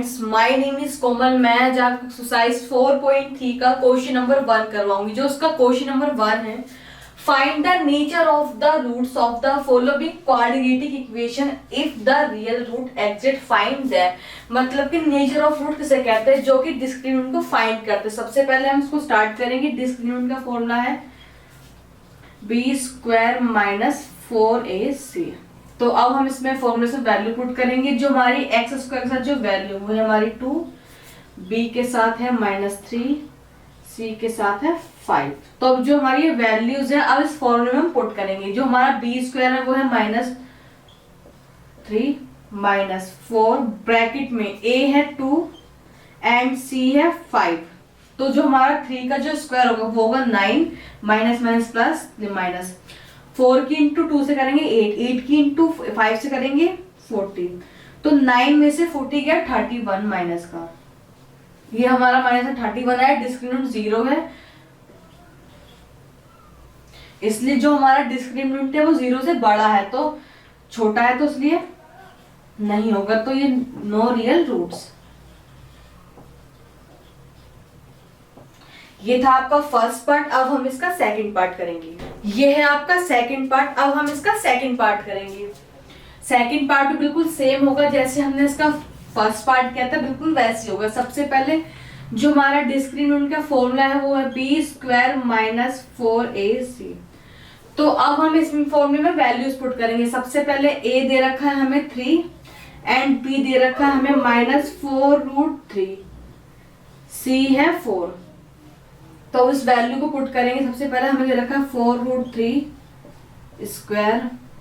Friends, my name is कोमल। मैं आज आपको एक्सरसाइज 4.3 का क्वेश्चन नंबर 1 करवाऊंगी। जो उसका क्वेश्चन नंबर 1 है, find the nature of the roots of the following quadratic equation if the real root exist find that. मतलब कि नेचर ऑफ रूट किसे कहते हैं, जो कि डिस्क्रिमिनेंट को फाइंड करते हैं। सबसे पहले हम इसको स्टार्ट करेंगे। डिस्क्रिमिनेंट का फॉर्मूला है b² - 4ac। तो अब हम इसमें फॉर्मूले से वैल्यू पुट करेंगे। जो हमारी x² के साथ जो वैल्यू वो है हमारी 2, b के साथ है -3, c के साथ है 5। तो अब जो हमारी वैल्यूज है अब इस फॉर्मूले में हम पुट करेंगे। जो हमारा b² है वो है -3 - 4, ब्रैकेट में a है 2 एंड c है 5। तो जो हमारा 3 का जो स्क्वायर होगा वो होगा 9, माइनस माइनस प्लस माइनस। 4 की इंटू 2 से करेंगे 8 की इंटू 5 से करेंगे 14। तो 9 में से 40 गया 31 माइनस का, ये हमारा माइनस 31 है। डिस्क्रिमिनेंट 0 है, इसलिए जो हमारा डिस्क्रिमिनेंट है वो 0 से बड़ा है, तो छोटा है तो इसलिए नहीं होगा। तो ये नो रियल रूट्स। ये था आपका फर्स्ट पार्ट। अब हम इसका सेकंड पार्ट करेंगे। ये है आपका सेकंड पार्ट। अब हम इसका सेकंड पार्ट करेंगे। सेकंड पार्ट भी बिल्कुल सेम होगा जैसे हमने इसका फर्स्ट पार्ट किया था, बिल्कुल वैसे होगा। सबसे पहले जो हमारा डिस्क्रिमिनेंट का फॉर्मूला है वो है b² - 4ac। तो अब हम इस फॉर्मूले में वैल्यूज पुट करेंगे। सबसे पहले a दे रखा है हमें 3 एंड b दे रखा है हमें -4√3, c है 4। तो इस वैल्यू को पुट करेंगे। सबसे पहले हमें दे रखा है 4√3²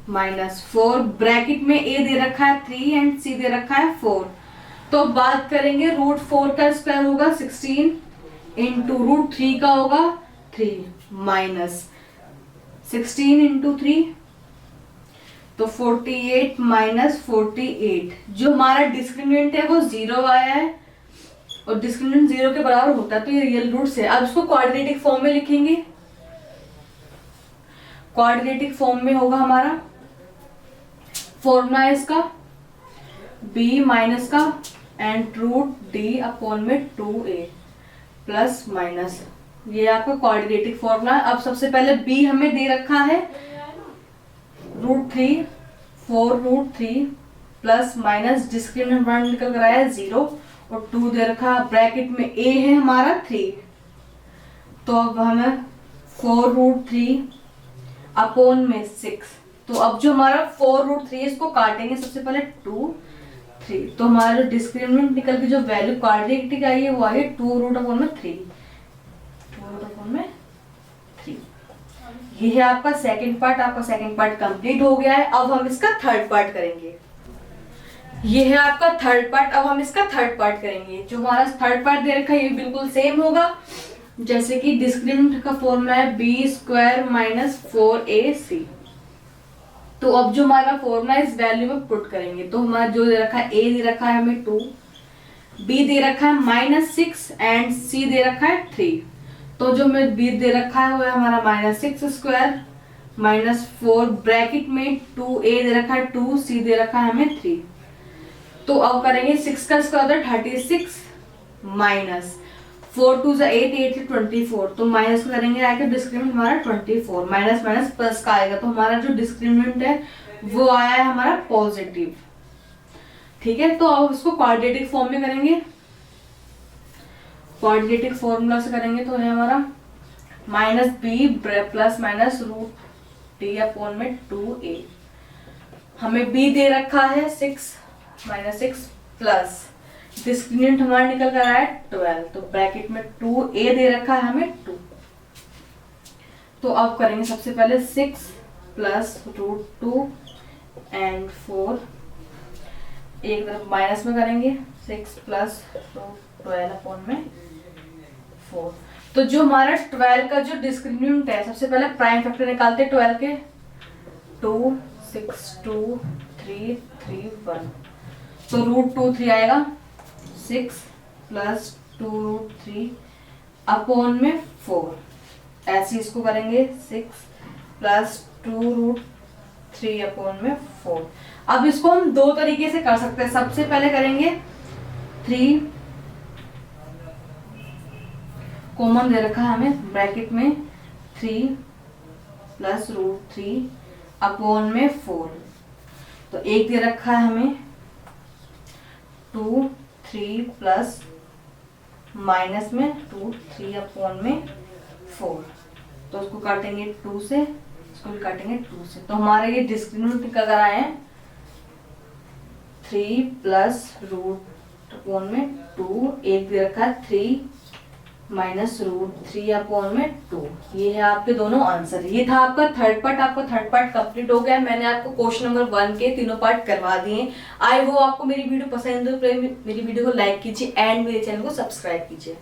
-4, ब्रैकेट में a दे रखा है 3 एंड c दे रखा है 4। तो बात करेंगे √4 का स्क्वायर होगा 16 इंटू √3 का होगा 3 माइनस 16 इंटू 3, तो 48 - 48। जो हमारा डिस्क्रिमिनेंट है वो 0 आया है और डिस्क्रिमिनेंट 0 के बराबर होता है, तो ये रियल रूट्स है। अब इसको क्वाड्रेटिक फॉर्म में लिखेंगे। क्वाड्रेटिक फॉर्म में होगा हमारा फॉर्मूला है इसका b माइनस का एंड √d/2a प्लस माइनस। ये आपका क्वाड्रेटिक फॉर्मूला है। अब सबसे पहले b हमें दे रखा है √3, 4√3 प्लस माइनस डिस्क्रिमिनेंट वन निकल कर आया है 0 और 2 दे रखा, ब्रैकेट में a है हमारा 3। तो अब हमें 4√3/6। तो अब जो हमारा 4√3 इसको काटेंगे। सबसे पहले 2, 3। तो हमारा जो डिस्क्रिमिनेंट निकल के जो वैल्यू क्वाड्रेटिक आई है वो आई है 2√3। ये है आपका सेकंड पार्ट। आपका सेकंड पार्ट कंप्लीट हो गया है। अब हम इसका थर्ड पार्ट करेंगे। ये है आपका थर्ड पार्ट। अब हम इसका थर्ड पार्ट करेंगे। जो हमारा थर्ड पार्ट दे रखा है ये बिल्कुल सेम होगा जैसे कि डिस्क्रिमिनेंट का फॉर्मूला है b² - 4ac। तो अब जो हमारा फॉर्मूला इस वैल्यू में पुट करेंगे। तो हमारा जो दे रखा है a दे रखा है हमें 2, b दे रखा है -6 एंड c दे रखा है 3। तो जो हमें b दे रखा है वो है हमारा -6² -4, ब्रैकेट में 2a दे रखा है 2, c दे रखा है हमें 3। तो अब करेंगे 6 का स्क्वायर 36 माइनस 4 2 8, 8 से 24। तो माइनस करेंगे आएगा डिस्क्रिमिनेंट हमारा 24, माइनस माइनस प्लस का आएगा। तो हमारा जो डिस्क्रिमिनेंट है वो आया है हमारा पॉजिटिव। ठीक है, तो अब इसको क्वाड्रेटिक फॉर्म में करेंगे। क्वाड्रेटिक फॉर्मूला से करेंगे तो है हमारा -b प्लस माइनस √d/2a। हमें b दे रखा है 6 प्लस डिस्क्रिमिनेंट हमारा निकल कर आया 12। तो ब्रैकेट में 2a दे रखा है हमें 2। तो अब करेंगे सबसे पहले 6 प्लस √2 एंड 4, एक तरफ माइनस में करेंगे 6 प्लस √12/4। तो जो हमारा 12 का जो डिस्क्रिमिनेंट है, सबसे पहले प्राइम फैक्टर निकालते हैं 12 के। 2 6 2 3 3 1। तो √2 आएगा 6 प्लस 2√3/4। ऐसे इसको करेंगे 6 प्लस 2√3/4। अब इसको हम दो तरीके से कर सकते हैं। सबसे पहले करेंगे 3 कॉमन दे रखा है हमें ब्रैकेट में 3 प्लस रूट 3 अपॉन में 4। तो एक दे रखा है हमें 2 3 प्लस माइनस में रूट 3 अपॉन में 4। तो उसको काटेंगे 2 से, इसको भी काटेंगे 2 से। तो हमारे ये डिस्क्रिमिनेंट निकल कर आए हैं 3 प्लस रूट अपॉन में 2, एक दे रखा है 3 माइनस रूट 3 अपॉन में 2। ये है आपके दोनों आंसर। ये था आपका थर्ड पार्ट। आपका थर्ड पार्ट कंप्लीट हो गया। मैंने आपको क्वेश्चन नंबर 1 के तीनों पार्ट करवा दिए। आई होप आपको मेरी वीडियो पसंद हो तो मेरी वीडियो को लाइक कीजिए एंड मेरे चैनल को सब्सक्राइब कीजिए।